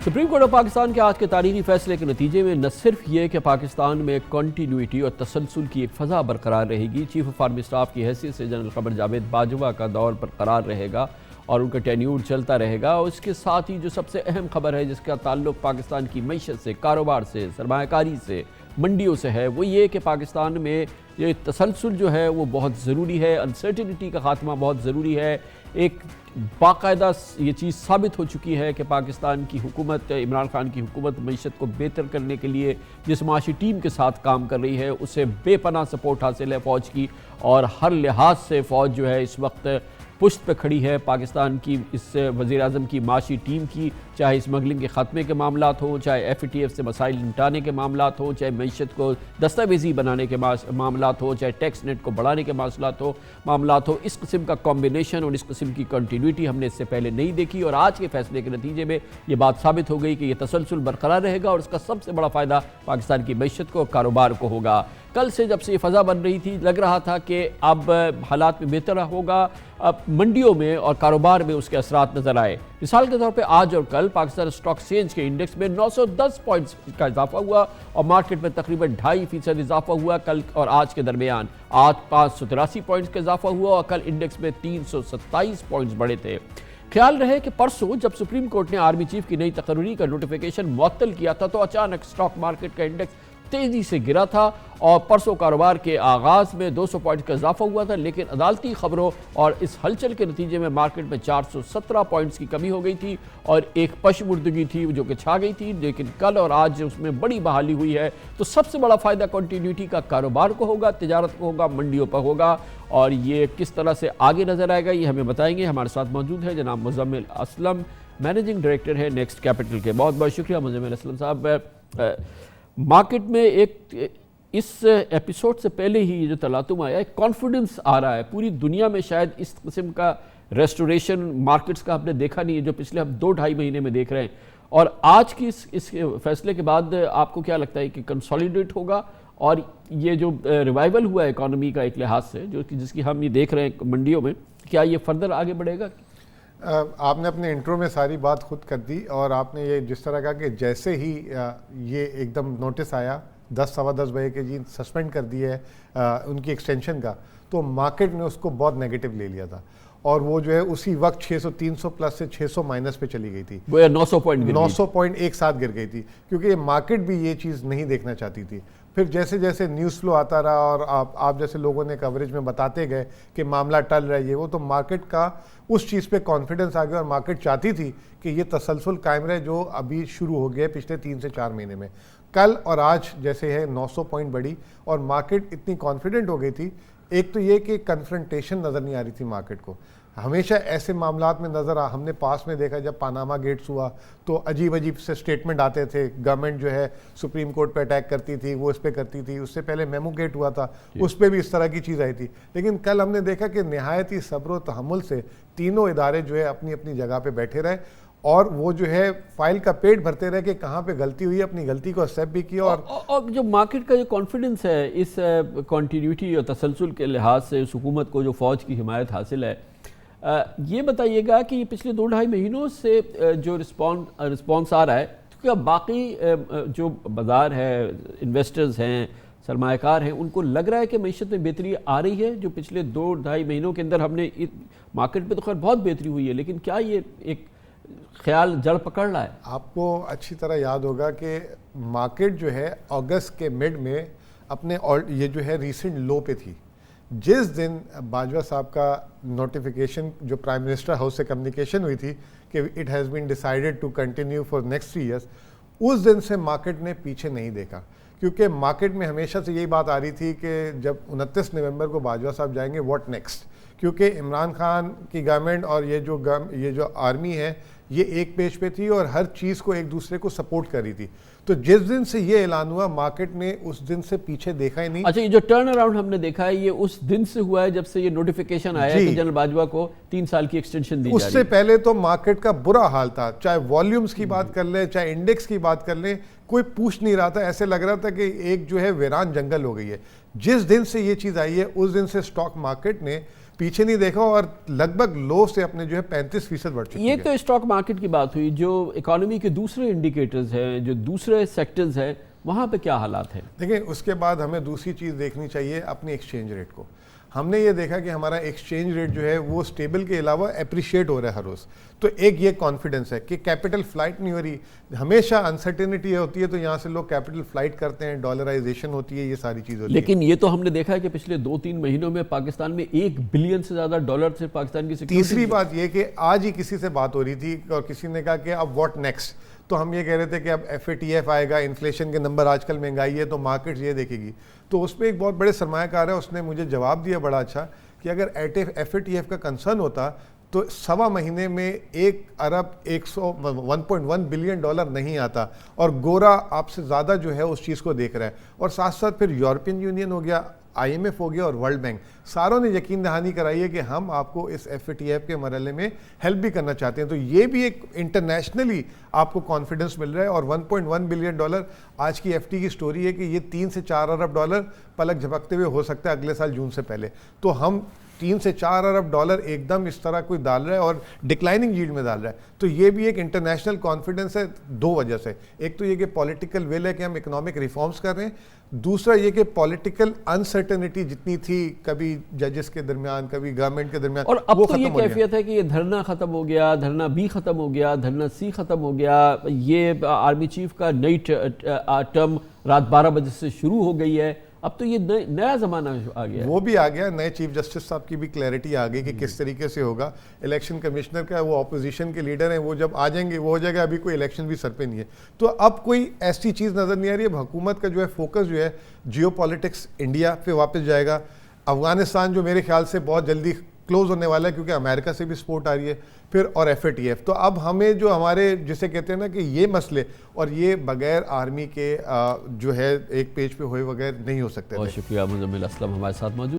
Supreme court of Pakistan کے آج کے تاریخی فیصلے کے نتیجے میں نہ صرف یہ کہ پاکستان میں کنٹینیوٹی اور تسلسل کی ایک فضا برقرار رہے گی، چیف آف آرمی اسٹاف کی حیثیت سے جنرل قمر جاوید باجوہ کا دور برقرار رہے گا اور ان کا ٹینیور چلتا رہے گا، اور اس کے ساتھ ہی جو سب سے اہم خبر ہے جس کا تعلق پاکستان کی معیشت سے، کاروبار سے، سرمایہ کاری سے، منڈیوں سے ہے، وہ یہ کہ پاکستان میں یہ تسلسل جو ہے وہ بہت ضروری ہے، انسرٹینٹی کا خاتمہ بہت ضروری ہے۔ ایک باقاعدہ یہ چیز ثابت ہو چکی ہے کہ پاکستان کی حکومت، عمران خان کی حکومت معیشت کو بہتر کرنے کے لیے جس معاشی ٹیم کے ساتھ کام کر رہی ہے اسے بے پناہ سپورٹ حاصل ہے فوج کی، اور ہر لحاظ سے فوج جو ہے اس وقت پشت پہ کھڑی ہے پاکستان کی اس وزیر اعظم کی معاشی ٹیم کی، چاہے اسمگلنگ کے خاتمے کے معاملات ہوں، چاہے ایف ٹی ایف سے مسائل نمٹانے کے معاملات ہوں، چاہے معیشت کو دستاویزی بنانے کے معاملات ہوں، چاہے ٹیکس نیٹ کو بڑھانے کے معاملات ہوں۔ اس قسم کا کمبینیشن اور اس قسم کی کنٹینیوٹی ہم نے اس سے پہلے نہیں دیکھی، اور آج کے فیصلے کے نتیجے میں یہ بات ثابت ہو گئی کہ یہ تسلسل برقرار رہے گا، اور اس کا سب سے بڑا فائدہ پاکستان کی معیشت کو، کاروبار کو ہوگا۔ کل سے جب سے یہ فضا بن رہی تھی لگ رہا تھا کہ اب حالات میں بہتر ہوگا، اب منڈیوں میں اور کاروبار میں اس کے اثرات نظر آئے۔ مثال کے طور پہ آج اور کل پاکستان اسٹاک ایکسچینج کے انڈیکس میں 910 پوائنٹس کا اضافہ ہوا، اور مارکیٹ میں تقریباً 2.5% اضافہ ہوا کل اور آج کے درمیان۔ آج 583 پوائنٹس کا اضافہ ہوا اور کل انڈیکس میں 327 پوائنٹس بڑھے تھے۔ خیال رہے کہ پرسوں جب سپریم کورٹ نے آرمی چیف کی نئی تقرری کا نوٹیفیکیشن معطل کیا تھا تو اچانک اسٹاک مارکیٹ کا انڈیکس تیزی سے گرا تھا، اور پرسوں کاروبار کے آغاز میں 200 پوائنٹ کا اضافہ ہوا تھا، لیکن عدالتی خبروں اور اس ہلچل کے نتیجے میں مارکیٹ میں 417 پوائنٹس کی کمی ہو گئی تھی، اور ایک پشمردگی تھی جو کہ چھا گئی تھی، لیکن کل اور آج اس میں بڑی بحالی ہوئی ہے۔ تو سب سے بڑا فائدہ کنٹینیوٹی کا کاروبار کو ہوگا، تجارت کو ہوگا، منڈیوں پر ہوگا، اور یہ کس طرح سے آگے نظر آئے گا یہ ہمیں بتائیں گے۔ ہمارے ساتھ موجود ہے جناب مزمل اسلم، مینیجنگ ڈائریکٹر ہے نیکسٹ کیپٹل کے۔ بہت بہت شکریہ مزمل اسلم صاحب۔ مارکیٹ میں ایک اس ایپیسوڈ سے پہلے ہی یہ جو تلاطم آیا، ایک کانفیڈنس آ رہا ہے پوری دنیا میں، شاید اس قسم کا ریسٹوریشن مارکیٹس کا ہم نے دیکھا نہیں ہے جو پچھلے ہم 2-2.5 مہینے میں دیکھ رہے ہیں، اور آج کی اس فیصلے کے بعد آپ کو کیا لگتا ہے کہ کنسولیڈیٹ ہوگا، اور یہ جو ریوائول ہوا ہے اکانومی کا ایک لحاظ سے جس کی ہم یہ دیکھ رہے ہیں منڈیوں میں، کیا یہ فردر آگے بڑھے گا؟ آپ نے اپنے انٹرو میں ساری بات خود کر دی، اور آپ نے یہ جس طرح کہا کہ جیسے ہی یہ ایک دم نوٹس آیا 10-10:15 بجے کے سسپینڈ کر دی ہے ان کی ایکسٹینشن کا، تو مارکیٹ نے اس کو بہت نیگیٹو لے لیا تھا، اور وہ جو ہے اسی وقت 300 پلس سے 600 مائنس پہ چلی گئی تھی، 900 پوائنٹ ایک ساتھ گر گئی تھی، کیونکہ مارکیٹ بھی یہ چیز نہیں دیکھنا چاہتی تھی۔ پھر جیسے جیسے نیوز فلو آتا رہا اور آپ جیسے لوگوں نے کوریج میں بتاتے گئے کہ معاملہ ٹل رہا ہے یہ وہ، تو مارکیٹ کا اس چیز پہ کانفیڈنس آ گیا، اور مارکیٹ چاہتی تھی کہ یہ تسلسل قائم رہے جو ابھی شروع ہو گیا پچھلے 3 سے 4 مہینے میں۔ کل اور آج جیسے ہے 900 پوائنٹ بڑھی، اور مارکیٹ اتنی کانفیڈنٹ ہو گئی تھی۔ ایک تو یہ کہ کنفرنٹیشن نظر نہیں آ رہی تھی مارکیٹ کو، ہمیشہ ایسے معاملات میں نظر ہم نے پاس میں دیکھا جب پاناما گیٹس ہوا تو عجیب سے سٹیٹمنٹ آتے تھے، گورنمنٹ جو ہے سپریم کورٹ پہ اٹیک کرتی تھی، وہ اس پہ کرتی تھی، اس سے پہلے میمو گیٹ ہوا تھا اس پہ بھی اس طرح کی چیز آئی تھی، لیکن کل ہم نے دیکھا کہ نہایت ہی صبر و تحمل سے تینوں ادارے جو ہے اپنی اپنی جگہ پہ بیٹھے رہے، اور وہ جو ہے فائل کا پیٹ بھرتے رہے کہ کہاں پہ غلطی ہوئی ہے، اپنی غلطی کو ایکسیپٹ بھی کیا۔ اور جو مارکیٹ کا جو کانفیڈنس ہے اس کنٹینیوٹی اور تسلسل کے لحاظ سے اس حکومت کو جو فوج کی حمایت حاصل ہے، یہ بتائیے گا کہ یہ پچھلے 2-2.5 مہینوں سے جو رسپانس آ رہا ہے، کیا باقی جو بازار ہے، انویسٹرز ہیں، سرمایہ کار ہیں، ان کو لگ رہا ہے کہ معیشت میں بہتری آ رہی ہے؟ جو پچھلے 2-2.5 مہینوں کے اندر ہم نے مارکیٹ پہ تو خیر بہت بہتری ہوئی ہے، لیکن کیا یہ ایک خیال جڑ پکڑ رہا ہے؟ آپ کو اچھی طرح یاد ہوگا کہ مارکیٹ جو ہے اگست کے مڈ میں اپنے یہ جو ہے ریسنٹ لو پہ تھی۔ جس دن باجوہ صاحب کا نوٹیفیکیشن جو پرائم منسٹر ہاؤس سے کمیونیکیشن ہوئی تھی کہ it has been decided to continue for next 3 years, اس دن سے مارکیٹ نے پیچھے نہیں دیکھا، کیونکہ مارکیٹ میں ہمیشہ سے یہی بات آ رہی تھی کہ جب 29 نومبر کو باجوہ صاحب جائیں گے واٹ نیکسٹ، کیونکہ عمران خان کی گورنمنٹ اور یہ جو آرمی ہے یہ ایک پیج پہ تھی اور ہر چیز کو ایک دوسرے کو سپورٹ کر رہی تھی، تو جس دن سے یہ اعلان ہوا مارکیٹ نے اس دن سے پیچھے دیکھا ہی نہیں۔ اچھا، یہ جو ٹرن اراؤنڈ ہم نے دیکھا ہے یہ اس دن سے ہوا ہے جب سے یہ نوٹیفیکیشن آیا ہے کہ جنرل باجوہ کو 3 سال کی ایکسٹینشن دی جا رہی ہے۔ اس سے پہلے تو مارکیٹ کا برا حال تھا، چاہے والیومز کی بات کر لیں چاہے انڈیکس کی بات کر لیں، کوئی پوچھ نہیں رہا تھا، ایسے لگ رہا تھا کہ ایک جو ہے ویران جنگل ہو گئی ہے۔ جس دن سے یہ چیز آئی ہے اس دن سے سٹاک مارکیٹ نے پیچھے نہیں دیکھا اور لگ بھگ لو سے اپنے جو ہے 35% بڑھ چکی ہے. یہ تو اسٹاک مارکیٹ کی بات ہوئی. جو اکانومی کے دوسرے انڈیکیٹرز ہیں, جو دوسرے سیکٹرز ہیں, وہاں پہ کیا حالات ہیں؟ دیکھیں اس کے بعد ہمیں دوسری چیز دیکھنی چاہیے اپنی ایکسچینج ریٹ کو. ہم نے یہ دیکھا کہ ہمارا ایکسچینج ریٹ جو ہے وہ سٹیبل کے علاوہ اپریشیٹ ہو رہا ہے ہر روز. تو ایک یہ کانفیڈنس ہے کہ کیپٹل فلائٹ نہیں ہو رہی. ہمیشہ انسرٹینٹی ہوتی ہے تو یہاں سے لوگ کیپٹل فلائٹ کرتے ہیں, ڈالرائزیشن ہوتی ہے, یہ ساری چیز ہوتی ہے. لیکن یہ تو ہم نے دیکھا ہے کہ پچھلے 2-3 مہینوں میں پاکستان میں 1 بلین سے زیادہ ڈالر سے پاکستان کی سیکیورٹی. تیسری بات یہ کہ آج ہی کسی سے بات ہو رہی تھی اور کسی نے کہا کہ اب واٹ نیکسٹ. تو ہم یہ کہہ رہے تھے کہ اب FATF آئے گا, انفلیشن کے نمبر, آج کل مہنگائی ہے تو مارکیٹ یہ دیکھے گی. تو اس پہ ایک بہت بڑے سرمایہ کار ہے, اس نے مجھے جواب دیا بڑا اچھا کہ اگر FATF کا کنسرن ہوتا تو 1.25 مہینے میں 1.1 بلین ڈالر نہیں آتا. اور گورا آپ سے زیادہ جو ہے اس چیز کو دیکھ رہا ہے. اور ساتھ ساتھ پھر یورپین یونین ہو گیا, IMF ہو گیا اور ورلڈ بینک, ساروں نے یقین دہانی کرائی ہے کہ ہم آپ کو اس FATF کے مرحلے میں ہیلپ بھی کرنا چاہتے ہیں. تو یہ بھی ایک انٹرنیشنلی آپ کو کانفیڈنس مل رہا ہے. اور 1.1 بلین ڈالر آج کی FT کی سٹوری ہے کہ یہ 3 سے 4 ارب ڈالر پلک جھپکتے ہوئے ہو سکتا ہے اگلے سال جون سے پہلے. تو ہم 3 سے 4 ارب ڈالر ایک دم اس طرح کوئی ڈال رہا ہے اور ڈکلائننگ ییلڈ میں ڈال رہا ہے. تو یہ بھی ایک انٹرنیشنل کانفیڈنس ہے 2 وجہ سے. ایک تو یہ کہ پولیٹیکل ول ہے کہ ہم اکنامک ریفارمز کر رہے ہیں. دوسرا یہ کہ پولیٹیکل انسرٹنٹی جتنی تھی کبھی ججز کے درمیان, کبھی گورنمنٹ کے درمیان, اور اب وہ تو ختم یہ ہو گیا. کیفیت ہے کہ یہ دھرنا ختم ہو گیا, دھرنا B ختم ہو گیا, دھرنا C ختم ہو گیا. یہ آرمی چیف کا نئی ٹرم رات 12 بجے سے شروع ہو گئی ہے. اب تو یہ نیا زمانہ آ گیا ہے. وہ بھی آ گیا, نئے چیف جسٹس صاحب کی بھی کلیئرٹی آ گئی کہ کس طریقے سے ہوگا. الیکشن کمشنر کا وہ اپوزیشن کے لیڈر ہیں, وہ جب آ جائیں گے وہ ہو جائے گا. ابھی کوئی الیکشن بھی سر پہ نہیں ہے. تو اب کوئی ایسی چیز نظر نہیں آ رہی ہے. حکومت کا جو ہے فوکس جو ہے جیو پالیٹکس انڈیا پہ واپس جائے گا. افغانستان جو میرے خیال سے بہت جلدی کلوز ہونے والا ہے کیونکہ امریکہ سے بھی سپورٹ آ رہی ہے, پھر اور FATF. تو اب ہمیں جو ہمارے جسے کہتے ہیں نا کہ یہ مسئلے اور یہ بغیر آرمی کے جو ہے ایک پیج پہ ہوئے بغیر نہیں ہو سکتے. بہت شکریہ مزمل اسلم ہمارے ساتھ موجود.